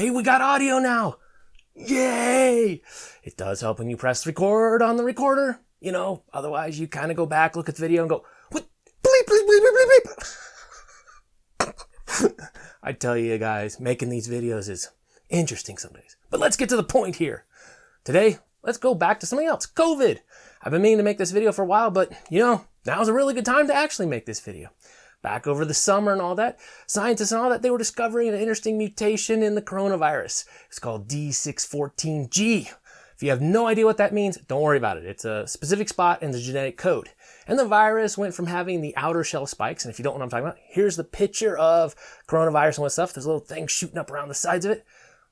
Hey, we got audio now. Yay! It does help when you press record on the recorder. You know, otherwise you kind of go back, look at the video and go, what? Bleep, bleep, bleep, bleep, bleep, bleep. I tell you guys, making these videos is interesting some days. But let's get to the point here. Today, let's go back to something else. COVID. I've been meaning to make this video for a while, but you know, now's a really good time to actually make this video. Back over the summer and all that, scientists and all that, they were discovering an interesting mutation in the coronavirus. It's called D614G. If you have no idea what that means, don't worry about it. It's a specific spot in the genetic code. And the virus went from having the outer shell spikes, and if you don't know what I'm talking about, here's the picture of coronavirus and what stuff. There's little things shooting up around the sides of it.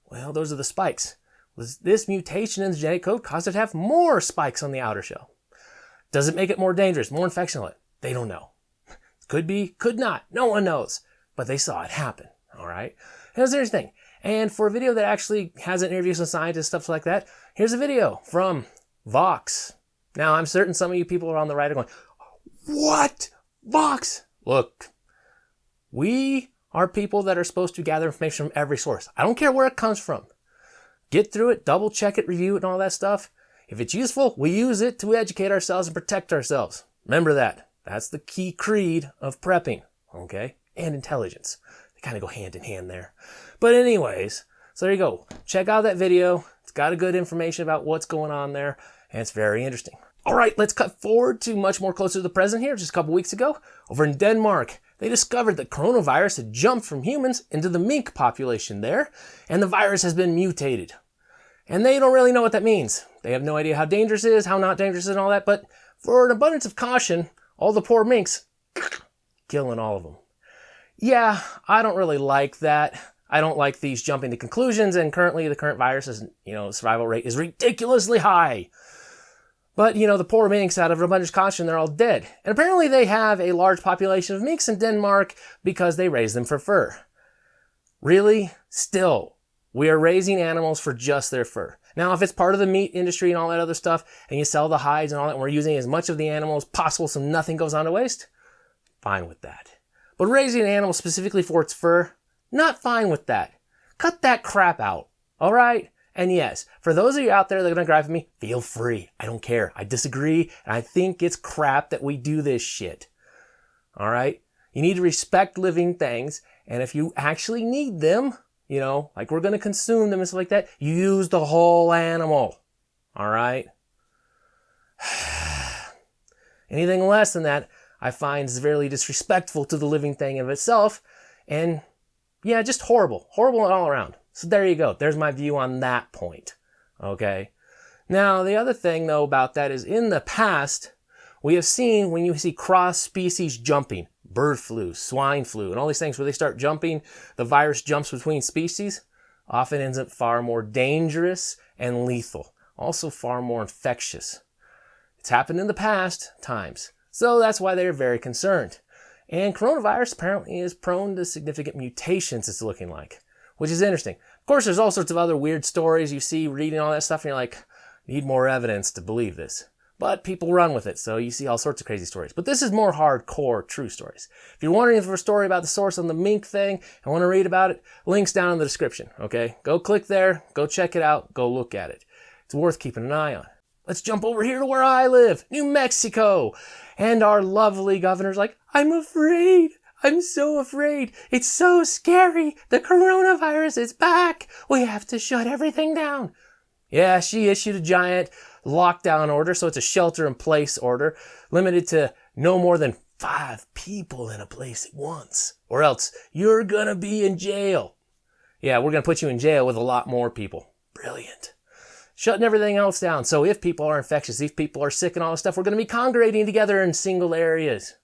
Well, those are the spikes. This mutation in the genetic code caused it to have more spikes on the outer shell. Does it make it more dangerous, more infectional? They don't know. Could be, could not. No one knows. But they saw it happen. All right. Here's the thing. And for a video that actually has an interview with scientists, stuff like that, here's a video from Vox. Now, I'm certain some of you people are on the right are going, what? Vox? Look, we are people that are supposed to gather information from every source. I don't care where it comes from. Get through it, double check it, review it, and all that stuff. If it's useful, we use it to educate ourselves and protect ourselves. Remember that. That's the key creed of prepping, okay? And intelligence. They kind of go hand in hand there. But anyways, so there you go. Check out that video. It's got a good information about what's going on there, and it's very interesting. All right, let's cut forward to much more closer to the present here. Just a couple weeks ago, over in Denmark, they discovered that coronavirus had jumped from humans into the mink population there, and the virus has been mutated. And they don't really know what that means. They have no idea how dangerous it is, how not dangerous it is, and all that, but for an abundance of caution, all the poor minks, killing all of them. Yeah, I don't really like that. I don't like these jumping to conclusions, and currently the current virus's, survival rate is ridiculously high. But, the poor minks, out of abundance of caution, they're all dead. And apparently they have a large population of minks in Denmark because they raise them for fur. Really? Still, we are raising animals for just their fur. Now, if it's part of the meat industry and all that other stuff, and you sell the hides and all that, and we're using as much of the animal as possible so nothing goes on to waste, fine with that. But raising an animal specifically for its fur, not fine with that. Cut that crap out, all right? And yes, for those of you out there that are going to gripe at me, feel free. I don't care. I disagree, and I think it's crap that we do this shit, all right? You need to respect living things, and if you actually need them, like we're going to consume them and stuff like that, you use the whole animal. All right? Anything less than that, I find severely disrespectful to the living thing of itself. And yeah, just horrible. Horrible all around. So there you go. There's my view on that point. Okay? Now, the other thing, though, about that is in the past, we have seen when you see cross-species jumping, bird flu, swine flu, and all these things where they start jumping, the virus jumps between species, often ends up far more dangerous and lethal, also far more infectious. It's happened in the past times, so that's why they're very concerned. And coronavirus apparently is prone to significant mutations, it's looking like, which is interesting. Of course, there's all sorts of other weird stories you see reading all that stuff, and you're like, need more evidence to believe this. But people run with it, so you see all sorts of crazy stories. But this is more hardcore, true stories. If you're wondering for a story about the source on the mink thing and want to read about it, links down in the description, okay? Go click there, go check it out, go look at it. It's worth keeping an eye on. Let's jump over here to where I live, New Mexico. And our lovely governor's like, I'm afraid. I'm so afraid. It's so scary. The coronavirus is back. We have to shut everything down. Yeah, she issued a giant lockdown order, so it's a shelter-in-place order, limited to no more than 5 people in a place at once, or else you're gonna be in jail. Yeah, we're gonna put you in jail with a lot more people. Brilliant. Shutting everything else down, so if people are infectious, if people are sick and all this stuff, we're gonna be congregating together in single areas.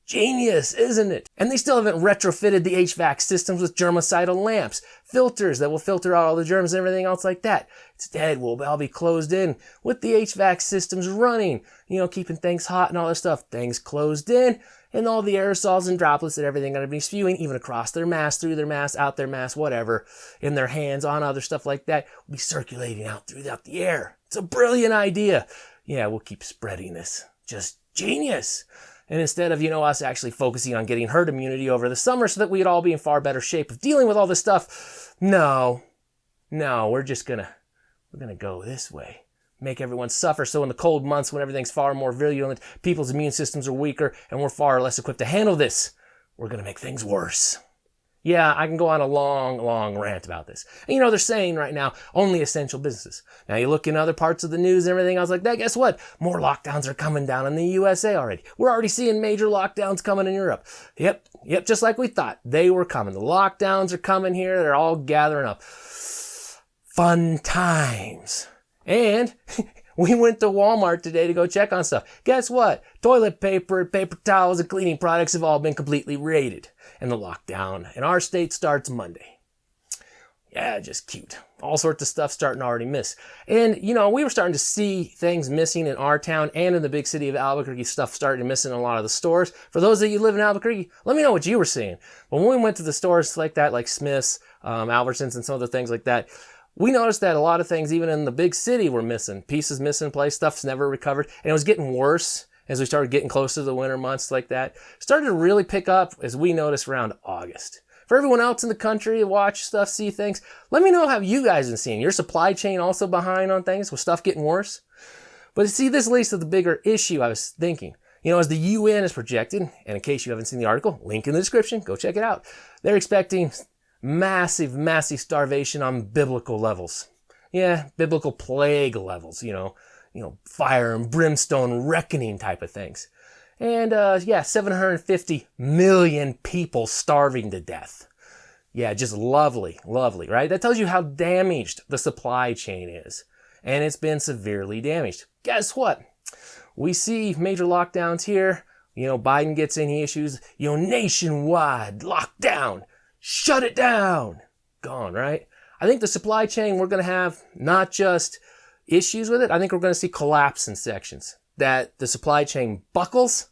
Genius, isn't it? And they still haven't retrofitted the HVAC systems with germicidal lamps, filters that will filter out all the germs and everything else like that. Instead, we'll all be closed in with the HVAC systems running, keeping things hot and all this stuff. Things closed in, and all the aerosols and droplets and everything going to be spewing, even across their mask, through their mask, out their mask, whatever, in their hands, on other stuff like that, will be circulating out throughout the air. It's a brilliant idea. Yeah, we'll keep spreading this. Just genius. And instead of, us actually focusing on getting herd immunity over the summer so that we'd all be in far better shape of dealing with all this stuff, No, we're gonna go this way. Make everyone suffer, so in the cold months when everything's far more virulent, people's immune systems are weaker, and we're far less equipped to handle this, we're gonna make things worse. Yeah, I can go on a long rant about this. And they're saying right now, only essential businesses. Now you look in other parts of the news and everything else like that, guess what? More lockdowns are coming down in the USA already. We're already seeing major lockdowns coming in Europe. Yep, just like we thought. They were coming. The lockdowns are coming here. They're all gathering up. Fun times. And we went to Walmart today to go check on stuff. Guess what? Toilet paper, paper towels, and cleaning products have all been completely raided. And the lockdown in our state starts Monday. Yeah, just cute. All sorts of stuff starting to already miss. And, we were starting to see things missing in our town and in the big city of Albuquerque, stuff starting to miss in a lot of the stores. For those of you who live in Albuquerque, let me know what you were seeing. But when we went to the stores like that, like Smith's, Albertsons, and some other things like that, we noticed that a lot of things, even in the big city, were missing. Pieces missing place, stuff's never recovered. And it was getting worse as we started getting close to the winter months like that. Started to really pick up, as we noticed, around August. For everyone else in the country, watch stuff, see things, let me know how you guys have been seeing. Your supply chain also behind on things with stuff getting worse? But see, this leads to the bigger issue I was thinking. As the UN is projected, and in case you haven't seen the article, link in the description, go check it out. They're expecting massive starvation on biblical levels. Yeah, biblical plague levels, fire and brimstone reckoning type of things. And 750 million people starving to death. Yeah, just lovely, right? That tells you how damaged the supply chain is. And it's been severely damaged. Guess what? We see major lockdowns here. Biden gets any issues, nationwide lockdown. Shut it down. Gone, right? I think the supply chain, we're going to have not just issues with it. I think we're going to see collapse in sections. That the supply chain buckles.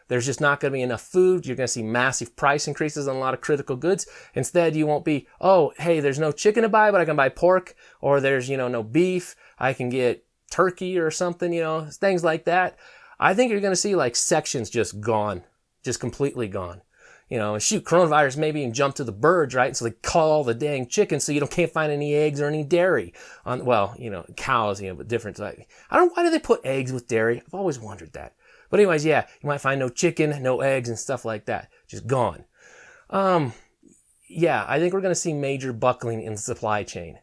There's just not going to be enough food. You're going to see massive price increases on a lot of critical goods. Instead, you won't be, oh, hey, there's no chicken to buy, but I can buy pork. Or there's, no beef. I can get turkey or something, things like that. I think you're going to see like sections just gone. Just completely gone. Coronavirus maybe even jump to the birds, right? So they call all the dang chickens so you can't find any eggs or any dairy on, cows, but different. Like, why do they put eggs with dairy? I've always wondered that. But anyways, yeah, you might find no chicken, no eggs and stuff like that. Just gone. I think we're going to see major buckling in the supply chain.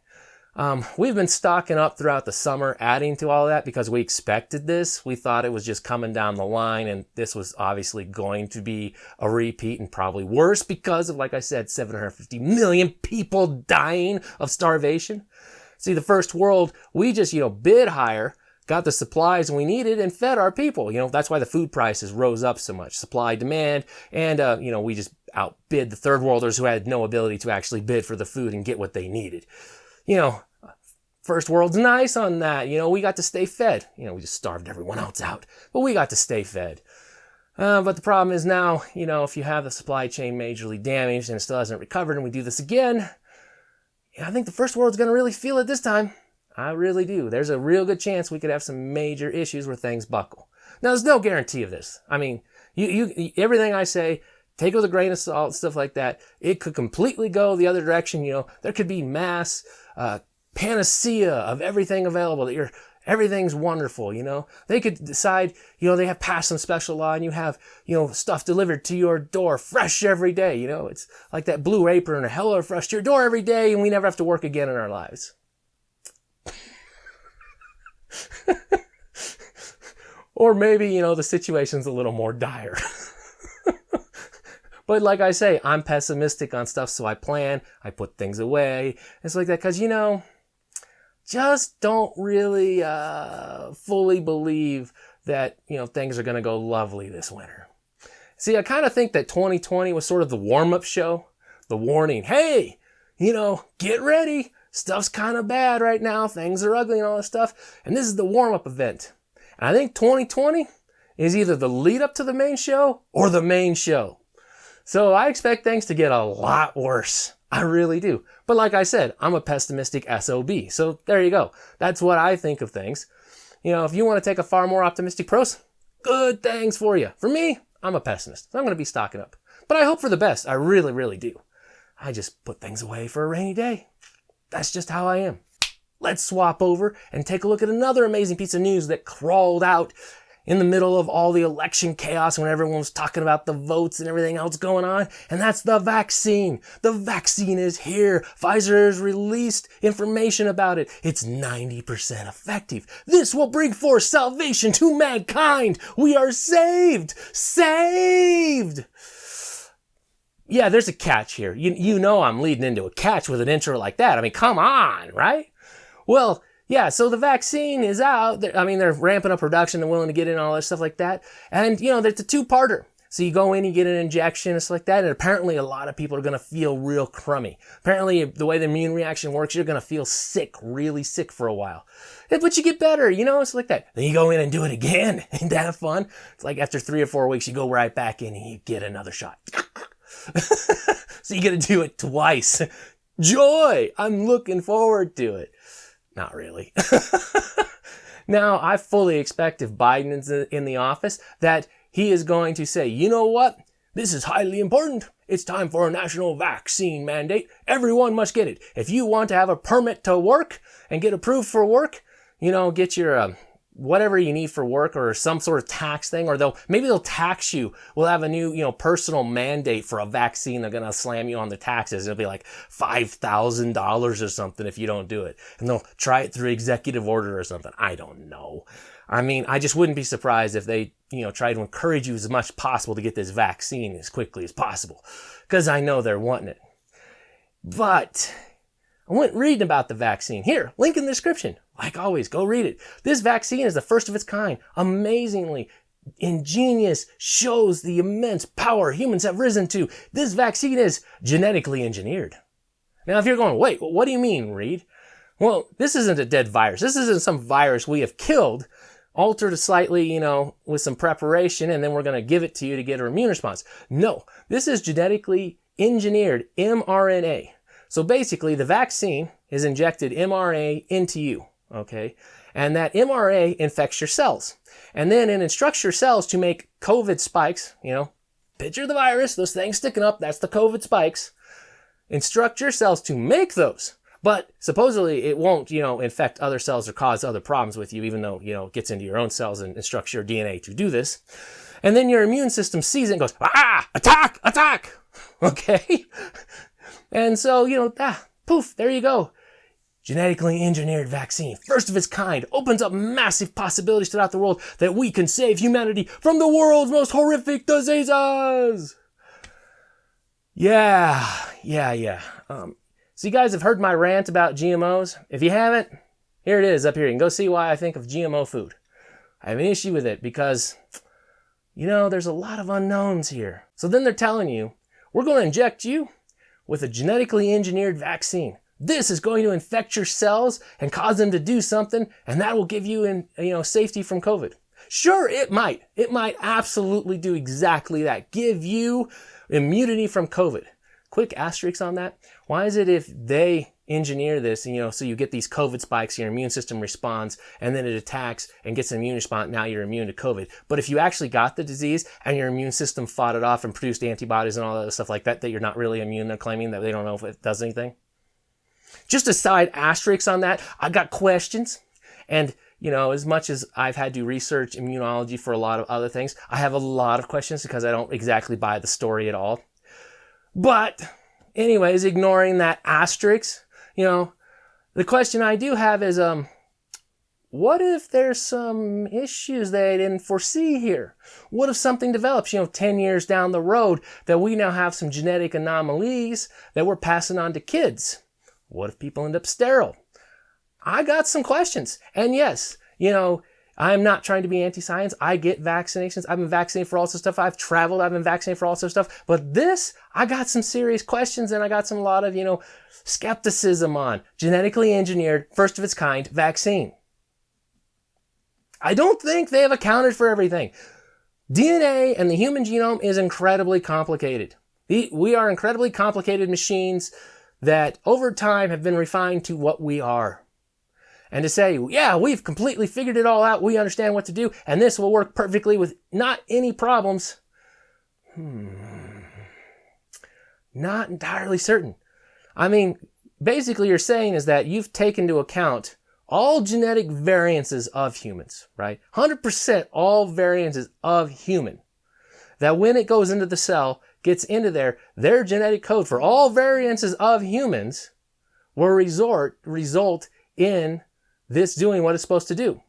We've been stocking up throughout the summer, adding to all of that because we expected this. We thought it was just coming down the line, and this was obviously going to be a repeat and probably worse because of, like I said, 750 million people dying of starvation. See, the first world, we just, bid higher, got the supplies we needed and fed our people. That's why the food prices rose up so much, supply, demand, and, we just outbid the third worlders who had no ability to actually bid for the food and get what they needed. First world's nice on that. We got to stay fed. We just starved everyone else out, but we got to stay fed. But the problem is now, if you have the supply chain majorly damaged and it still hasn't recovered and we do this again, I think the first world's going to really feel it this time. I really do. There's a real good chance we could have some major issues where things buckle. Now, there's no guarantee of this. I mean, you everything I say, take it with a grain of salt, stuff like that. It could completely go the other direction. There could be mass panacea of everything available that everything's wonderful. They could decide, they have passed some special law and you have, stuff delivered to your door fresh every day. It's like that Blue Apron or Hello Fresh to your door every day and we never have to work again in our lives. Or maybe, the situation's a little more dire. But like I say, I'm pessimistic on stuff, so I plan, I put things away. It's like that because, just don't really fully believe that, things are going to go lovely this winter. See, I kind of think that 2020 was sort of the warm-up show, the warning, hey, get ready. Stuff's kind of bad right now. Things are ugly and all this stuff. And this is the warm-up event. And I think 2020 is either the lead up to the main show or the main show. So I expect things to get a lot worse. I really do. But like I said, I'm a pessimistic SOB. So there you go. That's what I think of things. If you want to take a far more optimistic approach, good things for you. For me, I'm a pessimist. So I'm going to be stocking up. But I hope for the best. I really, really do. I just put things away for a rainy day. That's just how I am. Let's swap over and take a look at another amazing piece of news that crawled out in the middle of all the election chaos when everyone was talking about the votes and everything else going on. And that's the vaccine. The vaccine is here. Pfizer has released information about it. It's 90% effective. This will bring forth salvation to mankind. We are saved. Saved. Yeah, there's a catch here. You know I'm leading into a catch with an intro like that. I mean, come on, right? Well, yeah, so the vaccine is out. I mean, they're ramping up production. They're willing to get in all this stuff like that. And, you know, it's a two-parter. So you go in, you get an injection and stuff like that. And apparently a lot of people are going to feel real crummy. Apparently the way the immune reaction works, you're going to feel sick, really sick for a while. But you get better, you know, it's like that. Then you go in and do it again. Ain't that fun? It's like after 3 or 4 weeks, you go right back in and you get another shot. So you get to do it twice. Joy! I'm looking forward to it. Not really. Now, I fully expect if Biden is in the office that he is going to say, you know what? This is highly important. It's time for a national vaccine mandate. Everyone must get it. If you want to have a permit to work and get approved for work, you know, get your whatever you need for work or some sort of tax thing, or maybe they'll tax you. We'll have a new, you know, personal mandate for a vaccine. They're going to slam you on the taxes. It'll be like $5,000 or something if you don't do it. And they'll try it through executive order or something. I don't know. I mean, I just wouldn't be surprised if they, you know, try to encourage you as much as possible to get this vaccine as quickly as possible, because I know they're wanting it. But I went reading about the vaccine. Here, link in the description. Like always, go read it. This vaccine is the first of its kind. Amazingly ingenious, shows the immense power humans have risen to. This vaccine is genetically engineered. Now, if you're going, wait, what do you mean, Reed? Well, this isn't a dead virus. This isn't some virus we have killed, altered slightly, you know, with some preparation, and then we're going to give it to you to get an immune response. No, this is genetically engineered mRNA. So basically, the vaccine is injected mRNA into you, okay? And that mRNA infects your cells. And then it instructs your cells to make COVID spikes, you know, picture the virus, those things sticking up, that's the COVID spikes. Instruct your cells to make those. But supposedly it won't, you know, infect other cells or cause other problems with you, even though, you know, it gets into your own cells and instructs your DNA to do this. And then your immune system sees it and goes, attack, attack, okay? And so, you know, poof, there you go. Genetically engineered vaccine, first of its kind, opens up massive possibilities throughout the world that we can save humanity from the world's most horrific diseases. Yeah. So you guys have heard my rant about GMOs. If you haven't, here it is up here. You can go see why I think of GMO food. I have an issue with it because, you know, there's a lot of unknowns here. So then they're telling you, we're going to inject you with a genetically engineered vaccine. This is going to infect your cells and cause them to do something, and that will give you, safety from COVID. Sure, it might. It might absolutely do exactly that. Give you immunity from COVID. Quick asterisk on that. Why is it if they engineer this, so you get these COVID spikes, your immune system responds, and then it attacks and gets an immune response, now you're immune to COVID. But if you actually got the disease and your immune system fought it off and produced antibodies and all that stuff like that, that you're not really immune, they're claiming that they don't know if it does anything. Just a side asterisk on that, I got questions. And, as much as I've had to research immunology for a lot of other things, I have a lot of questions because I don't exactly buy the story at all. But anyways, ignoring that asterisk, the question I do have is, what if there's some issues they didn't foresee here? What if something develops, 10 years down the road that we now have some genetic anomalies that we're passing on to kids? What if people end up sterile? I got some questions. And yes, I'm not trying to be anti-science. I get vaccinations. I've been vaccinated for all sorts of stuff. I've traveled. I've been vaccinated for all sorts of stuff. But this, I got some serious questions and I got a lot of, skepticism on genetically engineered, first of its kind vaccine. I don't think they have accounted for everything. DNA and the human genome is incredibly complicated. We are incredibly complicated machines that over time have been refined to what we are. And to say, yeah, we've completely figured it all out, we understand what to do, and this will work perfectly with not any problems. Not entirely certain. I mean, basically you're saying is that you've taken into account all genetic variances of humans, right? 100% all variances of human. That when it goes into the cell, gets into there, their genetic code for all variances of humans will result in this doing what it's supposed to do.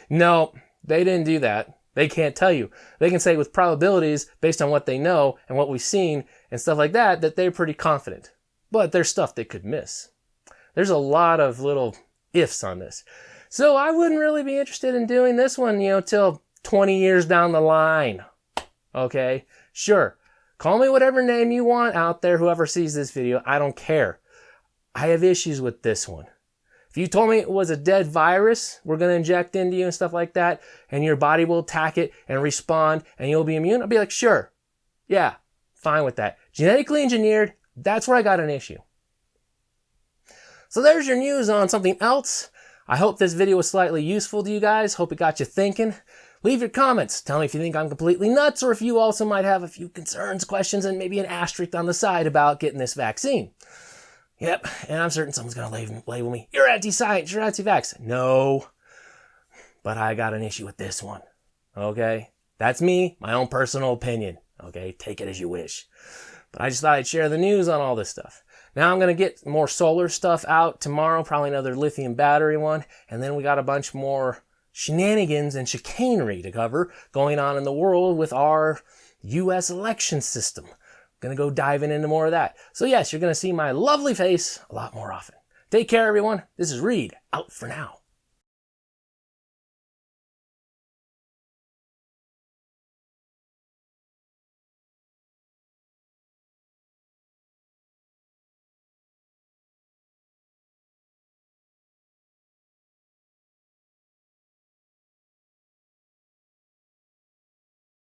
No, they didn't do that. They can't tell you. They can say with probabilities based on what they know and what we've seen and stuff like that, that they're pretty confident. But there's stuff they could miss. There's a lot of little ifs on this. So I wouldn't really be interested in doing this one, till 20 years down the line. Okay? Sure. Call me whatever name you want out there, whoever sees this video. I don't care. I have issues with this one. If you told me it was a dead virus we're going to inject into you and stuff like that, and your body will attack it and respond and you'll be immune, I'd be like, sure. Yeah, fine with that. Genetically engineered, that's where I got an issue. So there's your news on something else. I hope this video was slightly useful to you guys. Hope it got you thinking. Leave your comments. Tell me if you think I'm completely nuts or if you also might have a few concerns, questions, and maybe an asterisk on the side about getting this vaccine. Yep, and I'm certain someone's going to label me, you're anti-science, you're anti-vax. No, but I got an issue with this one, okay? That's me, my own personal opinion, okay? Take it as you wish. But I just thought I'd share the news on all this stuff. Now I'm going to get more solar stuff out tomorrow, probably another lithium battery one, and then we got a bunch more shenanigans and chicanery to cover going on in the world with our U.S. election system. Gonna go diving into more of that. So yes, you're gonna see my lovely face a lot more often. Take care, everyone. This is Reed, out for now.